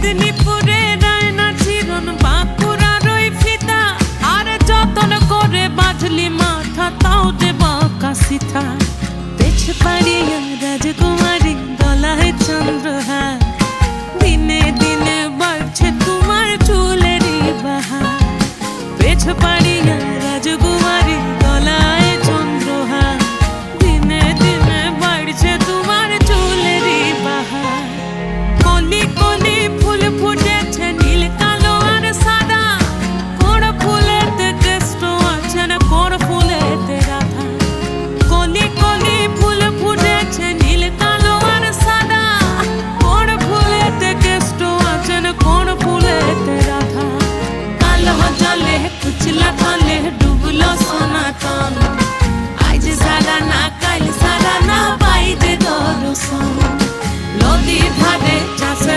মেদিনীপুরে রায়না চিরন বাঁকুড়ার ওই ফিতা, আর যতন করে বাঁধলি মাথা তাও যে বাঁকা সিথা। পেছ পাড়িয়া